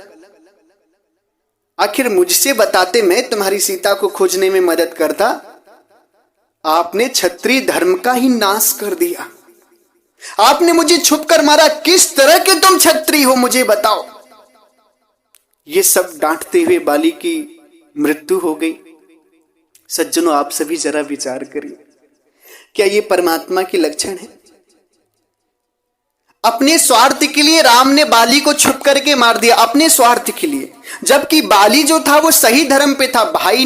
आखिर मुझसे बताते मैं तुम्हारी सीता को खोजने में मदद करता, आपने क्षत्रिय धर्म का ही नाश कर दिया, आपने मुझे छुप कर मारा, किस तरह के तुम क्षत्रिय हो मुझे बताओ। ये सब डांटते हुए बाली की मृत्यु हो गई। सज्जनों आप सभी जरा विचार करिए, क्या ये परमात्मा के लक्षण है? अपने स्वार्थ के लिए राम ने बाली को छुप करके मार दिया, अपने स्वार्थ के लिए, जबकि बाली जो था वो सही धर्म पे था। भाई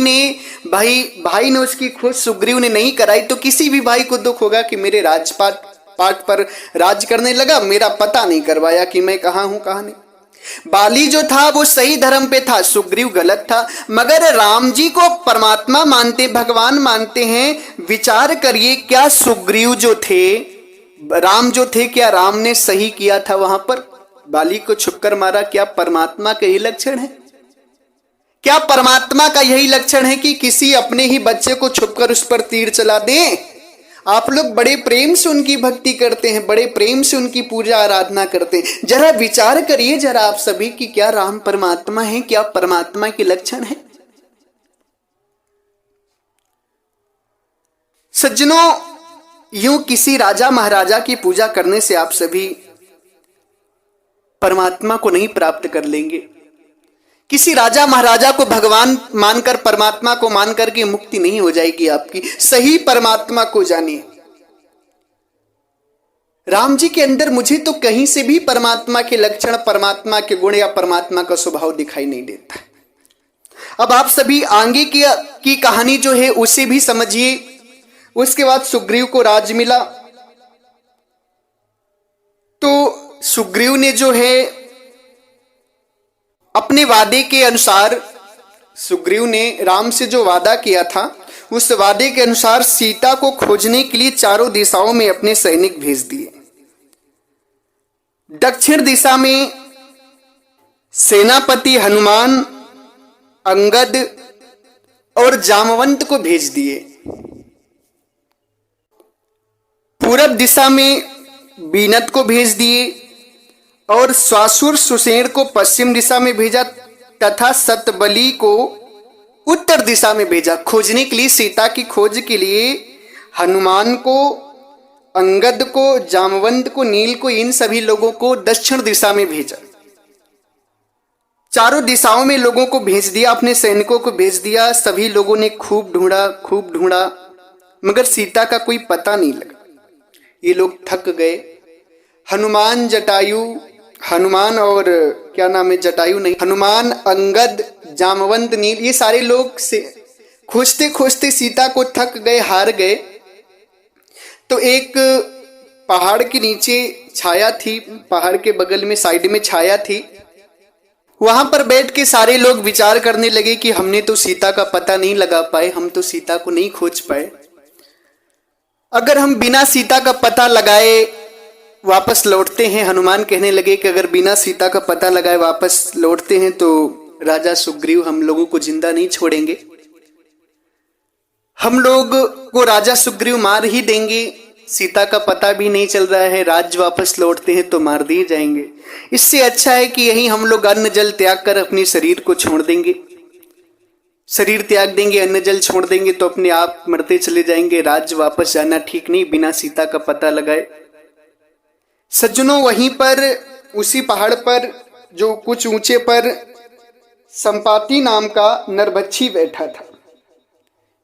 ने उसकी खोज सुग्रीव ने नहीं कराई तो किसी भी भाई को दुख होगा कि मेरे राजपाट पर राज करने लगा, मेरा पता नहीं करवाया कि मैं कहां हूं कहां नहीं। बाली जो था वो सही धर्म पे था, सुग्रीव गलत था। मगर राम जी को परमात्मा मानते, भगवान मानते हैं। विचार करिए, क्या सुग्रीव जो थे, राम जो थे, क्या राम ने सही किया था वहां पर? बाली को छुपकर मारा। क्या परमात्मा का यही लक्षण है? क्या परमात्मा का यही लक्षण है कि किसी अपने ही बच्चे को छुपकर उस पर तीर चला दें? आप लोग बड़े प्रेम से उनकी भक्ति करते हैं, बड़े प्रेम से उनकी पूजा आराधना करते हैं। जरा विचार करिए जरा आप सभी कि क्या राम परमात्मा है? क्या परमात्मा के लक्षण है? सज्जनों, यूं किसी राजा महाराजा की पूजा करने से आप सभी परमात्मा को नहीं प्राप्त कर लेंगे। किसी राजा महाराजा को भगवान मानकर, परमात्मा को मानकर के मुक्ति नहीं हो जाएगी आपकी। सही परमात्मा को जानिए। राम जी के अंदर मुझे तो कहीं से भी परमात्मा के लक्षण, परमात्मा के गुण या परमात्मा का स्वभाव दिखाई नहीं देता। अब आप सभी आगे की कहानी जो है उसे भी समझिए। उसके बाद सुग्रीव को राज मिला तो सुग्रीव ने जो है अपने वादे के अनुसार, सुग्रीव ने राम से जो वादा किया था उस वादे के अनुसार सीता को खोजने के लिए चारों दिशाओं में अपने सैनिक भेज दिए। दक्षिण दिशा में सेनापति हनुमान, अंगद और जामवंत को भेज दिए। पूरब दिशा में बीनत को भेज दिए और स्वासुर सुसेन को पश्चिम दिशा में भेजा तथा सतबली को उत्तर दिशा में भेजा। खोजने के लिए, सीता की खोज के लिए हनुमान को, अंगद को, जामवंत को, नील को, इन सभी लोगों को दक्षिण दिशा में भेजा। चारों दिशाओं में लोगों को भेज दिया, अपने सैनिकों को भेज दिया। सभी लोगों ने खूब ढूंढा मगर सीता का कोई पता नहीं लगा। ये लोग थक गए। हनुमान और क्या नाम है, जटायु नहीं, हनुमान, अंगद, जामवंत, नील, ये सारे लोग से खोजते खोजते सीता को थक गए, हार गए। तो एक पहाड़ के नीचे छाया थी, पहाड़ के बगल में साइड में छाया थी। वहां पर बैठ के सारे लोग विचार करने लगे कि हमने तो सीता का पता नहीं लगा पाए, हम तो सीता को नहीं खोज पाए। अगर हम बिना सीता का पता लगाए वापस लौटते हैं, हनुमान कहने लगे कि अगर बिना सीता का पता लगाए वापस लौटते हैं तो राजा सुग्रीव हम लोगों को जिंदा नहीं छोड़ेंगे, हम लोग को राजा सुग्रीव मार ही देंगे। सीता का पता भी नहीं चल रहा है, राज्य वापस लौटते हैं तो मार दिए जाएंगे। इससे अच्छा है कि यहीं हम लोग अन्न जल त्याग कर अपने शरीर को छोड़ देंगे। शरीर त्याग देंगे, अन्न जल छोड़ देंगे तो अपने आप मरते चले जाएंगे। राज्य वापस जाना ठीक नहीं बिना सीता का पता लगाए। सज्जनों, वहीं पर उसी पहाड़ पर जो कुछ ऊंचे पर संपाति नाम का नरभक्षी बैठा था।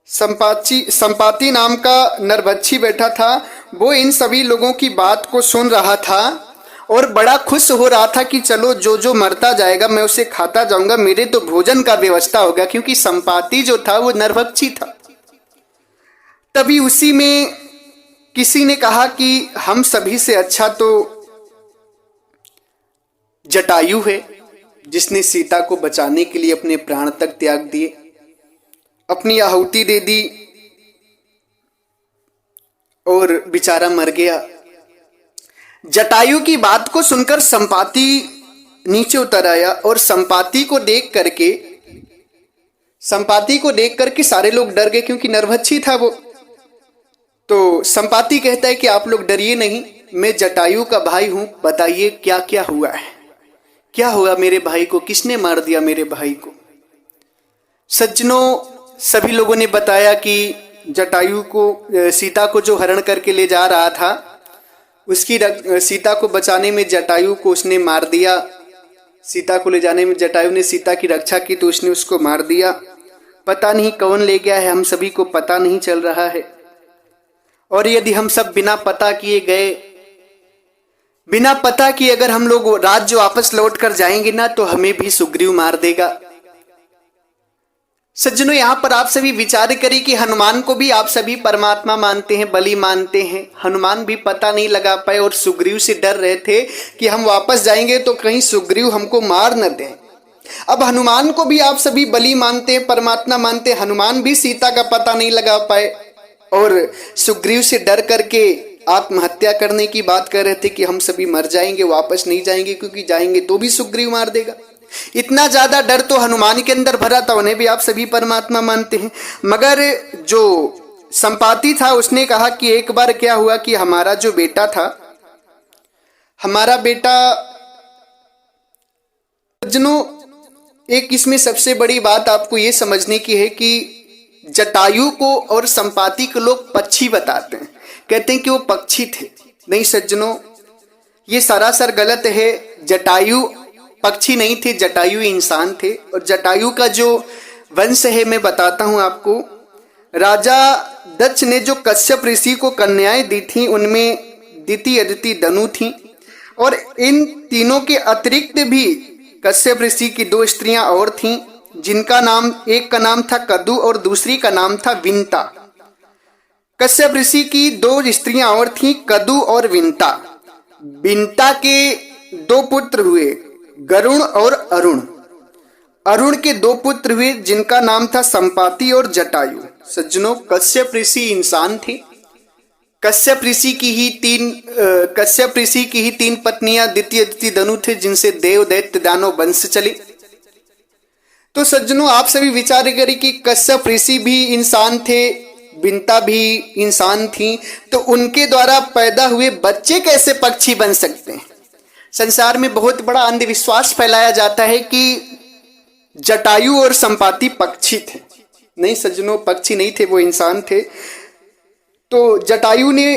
संपाति नाम का नरभक्षी बैठा था। वो इन सभी लोगों की बात को सुन रहा था और बड़ा खुश हो रहा था कि चलो जो जो मरता जाएगा मैं उसे खाता जाऊंगा, मेरे तो भोजन का व्यवस्था होगा, क्योंकि संपाति जो था वो नरभक्षी था। तभी उसी में किसी ने कहा कि हम सभी से अच्छा तो जटायु है, जिसने सीता को बचाने के लिए अपने प्राण तक त्याग दिए, अपनी आहुति दे दी और बेचारा मर गया। जटायु की बात को सुनकर संपाति नीचे उतर आया और संपाति को देख करके सारे लोग डर गए, क्योंकि नरभक्षी था वो। तो संपाति कहता है कि आप लोग डरिए नहीं, मैं जटायु का भाई हूं, बताइए क्या क्या हुआ है, क्या हुआ मेरे भाई को, किसने मार दिया मेरे भाई को। सज्जनों, सभी लोगों ने बताया कि जटायु को, सीता को जो हरण करके ले जा रहा था, उसकी सीता को बचाने में जटायु को उसने मार दिया। सीता को ले जाने में जटायु ने सीता की रक्षा की तो उसने उसको मार दिया। पता नहीं कौन ले गया है, हम सभी को पता नहीं चल रहा है। और यदि हम सब बिना पता किए गए, बिना पता किए अगर हम लोग राज्य वापस लौट कर जाएंगे ना, तो हमें भी सुग्रीव मार देगा। सज्जनों, यहां पर आप सभी विचार करें कि हनुमान को भी आप सभी परमात्मा मानते हैं, बलि मानते हैं। हनुमान भी पता नहीं लगा पाए और सुग्रीव से डर रहे थे कि हम वापस जाएंगे तो कहीं सुग्रीव हमको मार न दे। अब हनुमान को भी आप सभी बलि मानते हैं, परमात्मा मानते हैं। हनुमान भी सीता का पता नहीं लगा पाए और सुग्रीव से डर करके आत्महत्या करने की बात कर रहे थे कि हम सभी मर जाएंगे, वापस नहीं जाएंगे, क्योंकि जाएंगे तो भी सुग्रीव मार देगा। इतना ज्यादा डर तो हनुमान के अंदर भरा था, उन्हें भी आप सभी परमात्मा मानते हैं। मगर जो संपाति था उसने कहा कि एक बार क्या हुआ कि हमारा जो बेटा था, हमारा बेटा, सज्जनों, एक इसमें सबसे बड़ी बात आपको ये समझने की है कि जटायु को और संपाति को लोग पक्षी बताते हैं, कहते हैं कि वो पक्षी थे। नहीं सज्जनों, ये सरासर गलत है। जटायु पक्षी नहीं थे, जटायु इंसान थे। और जटायु का जो वंश है मैं बताता हूं आपको। राजा दक्ष ने जो कश्यप ऋषि को कन्याएं दी थी, उनमें दिति, अदिति, दनु थी। और इन तीनों के अतिरिक्त भी कश्यप ऋषि की 2 स्त्रियां और थीं, जिनका नाम, एक का नाम था कदु और दूसरी का नाम था विंता। कश्यप ऋषि की 2 स्त्रियां और थीं, कदु और विंता। विंता के 2 पुत्र हुए, गरुण और अरुण। अरुण के 2 पुत्र हुए, जिनका नाम था संपाति और जटायु। सज्जनों, कश्यप ऋषि इंसान थे। कश्यप ऋषि की ही 3 पत्नियां दिति, अदिति, दनु थे, जिनसे देव, दैत्य, दानव वंश चले। तो सज्जनों, आप सभी विचार करें कि कश्यप ऋषि भी इंसान थे, विंता भी इंसान थी, तो उनके द्वारा पैदा हुए बच्चे कैसे पक्षी बन सकते हैं। संसार में बहुत बड़ा अंधविश्वास फैलाया जाता है कि जटायु और संपाति पक्षी थे। नहीं सज्जनों, पक्षी नहीं थे, वो इंसान थे। तो जटायु ने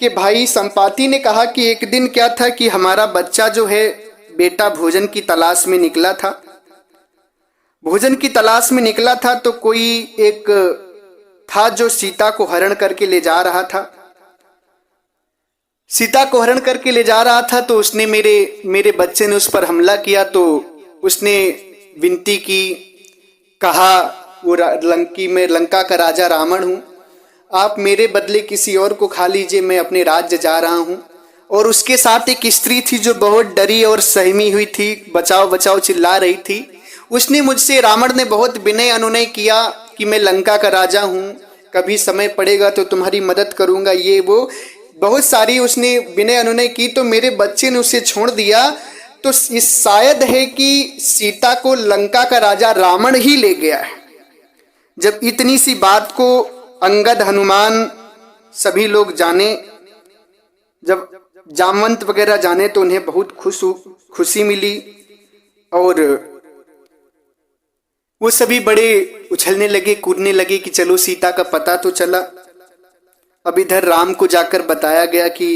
के भाई संपाति ने कहा कि एक दिन क्या था कि हमारा बच्चा जो है, बेटा भोजन की तलाश में निकला था। भोजन की तलाश में निकला था तो कोई एक था जो सीता को हरण करके ले जा रहा था। सीता को हरण करके ले जा रहा था तो उसने मेरे बच्चे ने उस पर हमला किया। तो उसने विनती की, कहा वो मैं लंका का राजा रावण हूं, आप मेरे बदले किसी और को खा लीजिए, मैं अपने राज्य जा रहा हूं। और उसके साथ एक स्त्री थी जो बहुत डरी और सहमी हुई थी, बचाओ बचाओ चिल्ला रही थी। उसने मुझसे, रावण ने बहुत विनय अनुनय किया कि मैं लंका का राजा हूं, कभी समय पड़ेगा तो तुम्हारी मदद करूंगा, ये वो बहुत सारी उसने विनय अनुनय की। तो मेरे बच्चे ने उसे छोड़ दिया। तो इस शायद है कि सीता को लंका का राजा रावण ही ले गया है। जब इतनी सी बात को अंगद, हनुमान सभी लोग जाने जब जामवंत वगैरह जाने तो उन्हें बहुत खुशी मिली और वो सभी बड़े उछलने लगे, कूदने लगे कि चलो सीता का पता तो चला। अब इधर राम को जाकर बताया गया कि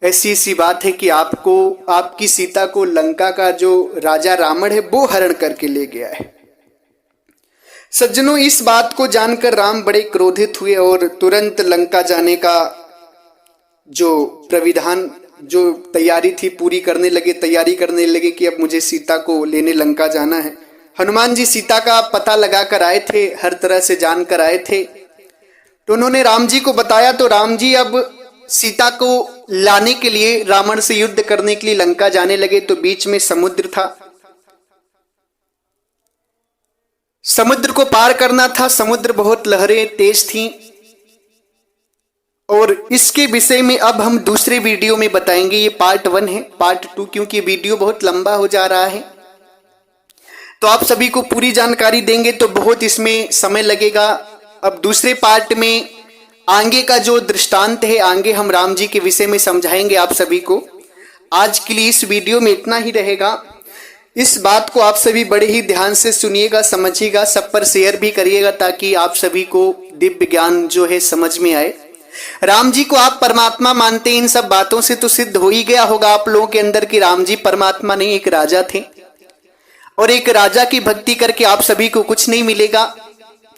ऐसी सी बात है कि आपको, आपकी सीता को लंका का जो राजा रावण है वो हरण करके ले गया है। सज्जनों, इस बात को जानकर राम बड़े क्रोधित हुए और तुरंत लंका जाने का जो प्रविधान, जो तैयारी थी पूरी करने लगे, तैयारी करने लगे कि अब मुझे सीता को लेने लंका जाना है। हनुमान जी सीता का पता लगा कर आए थे, हर तरह से जानकर आए थे, तो उन्होंने राम जी को बताया। तो राम जी अब सीता को लाने के लिए, रावण से युद्ध करने के लिए लंका जाने लगे। तो बीच में समुद्र था, समुद्र को पार करना था। समुद्र बहुत लहरें तेज थीं और इसके विषय में अब हम दूसरे वीडियो में बताएंगे। ये पार्ट 1 है, पार्ट 2 क्योंकि वीडियो बहुत लंबा हो जा रहा है तो आप सभी को पूरी जानकारी देंगे तो बहुत इसमें समय लगेगा। अब दूसरे पार्ट में आगे का जो दृष्टांत है, आगे हम राम जी के विषय में समझाएंगे आप सभी को। आज के लिए इस वीडियो में इतना ही रहेगा। इस बात को आप सभी बड़े ही ध्यान से सुनिएगा, समझिएगा, सब पर शेयर भी करिएगा ताकि आप सभी को दिव्य ज्ञान जो है समझ में आए। राम जी को आप परमात्मा मानते हैं, इन सब बातों से तो सिद्ध हो ही गया होगा आप लोगों के अंदर कि राम जी परमात्मा नहीं, एक राजा थे। और एक राजा की भक्ति करके आप सभी को कुछ नहीं मिलेगा,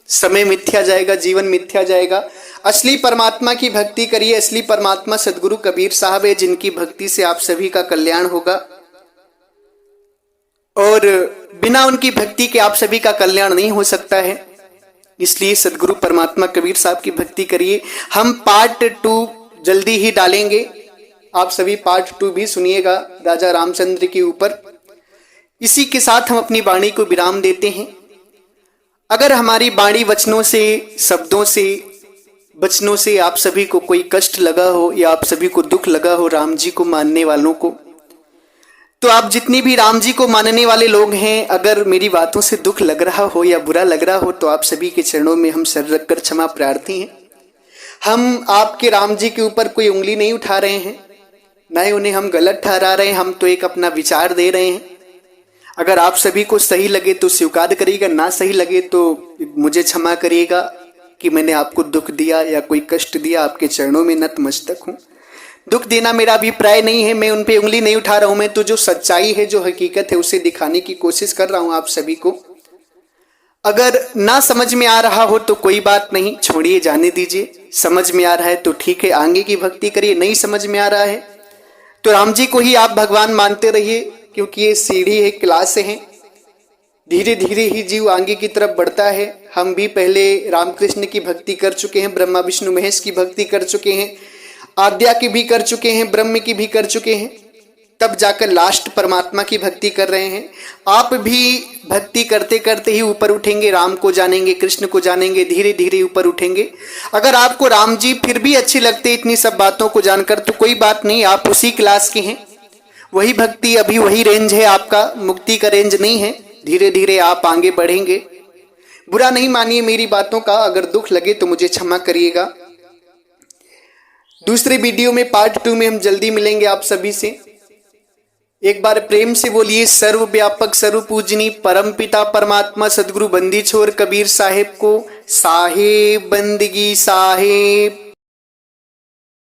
समय मिथ्या जाएगा, जीवन मिथ्या जाएगा। असली परमात्मा की भक्ति करिए। असली परमात्मा सदगुरु कबीर साहब है, जिनकी भक्ति से आप सभी का कल्याण होगा और बिना उनकी भक्ति के आप सभी का कल्याण नहीं हो सकता है। इसलिए सदगुरु परमात्मा कबीर साहब की भक्ति करिए। हम पार्ट 2 जल्दी ही डालेंगे, आप सभी पार्ट 2 भी सुनिएगा राजा रामचंद्र के ऊपर। इसी के साथ हम अपनी वाणी को विराम देते हैं। अगर हमारी वाणी वचनों से, शब्दों से, वचनों से आप सभी को कोई कष्ट लगा हो या आप सभी को दुख लगा हो राम जी को मानने वालों को, तो आप जितनी भी राम जी को मानने वाले लोग हैं, अगर मेरी बातों से दुख लग रहा हो या बुरा लग रहा हो तो आप सभी के चरणों में हम सर रखकर क्षमा प्रार्थी हैं। हम आपके राम जी के ऊपर कोई उंगली नहीं उठा रहे हैं, न ही उन्हें हम गलत ठहरा रहे हैं, हम तो एक अपना विचार दे रहे हैं। अगर आप सभी को सही लगे तो स्वीकार करिएगा, ना सही लगे तो मुझे क्षमा करिएगा कि मैंने आपको दुख दिया या कोई कष्ट दिया। आपके चरणों में नतमस्तक हूँ। दुख देना मेरा अभिप्राय नहीं है, मैं उन पे उंगली नहीं उठा रहा हूं। मैं तो जो सच्चाई है, जो हकीकत है, उसे दिखाने की कोशिश कर रहा हूं आप सभी को। अगर ना समझ में आ रहा हो तो कोई बात नहीं, छोड़िए, जाने दीजिए। समझ में आ रहा है तो ठीक है, आगे की भक्ति करिए। नहीं समझ में आ रहा है तो राम जी को ही आप भगवान मानते रहिए, क्योंकि ये सीढ़ी है, क्लास है। धीरे धीरे ही जीव आगे की तरफ बढ़ता है। हम भी पहले रामकृष्ण की भक्ति कर चुके हैं, ब्रह्मा विष्णु महेश की भक्ति कर चुके हैं, आद्या की भी कर चुके हैं, ब्रह्म की भी कर चुके हैं, तब जाकर लास्ट परमात्मा की भक्ति कर रहे हैं। आप भी भक्ति करते करते ही ऊपर उठेंगे, राम को जानेंगे, कृष्ण को जानेंगे, धीरे धीरे ऊपर उठेंगे। अगर आपको राम जी फिर भी अच्छे लगते इतनी सब बातों को जानकर तो कोई बात नहीं, आप उसी क्लास के हैं, वही भक्ति, अभी वही रेंज है आपका, मुक्ति का रेंज नहीं है। धीरे धीरे आप आगे बढ़ेंगे। बुरा नहीं मानिए मेरी बातों का, अगर दुख लगे तो मुझे क्षमा करिएगा। दूसरे वीडियो में पार्ट 2 में हम जल्दी मिलेंगे आप सभी से। एक बार प्रेम से बोलिए सर्वव्यापक सर्वपूजनी परमपिता परमात्मा सदगुरु बंदी छोर कबीर साहेब को साहेब बंदगी साहेब।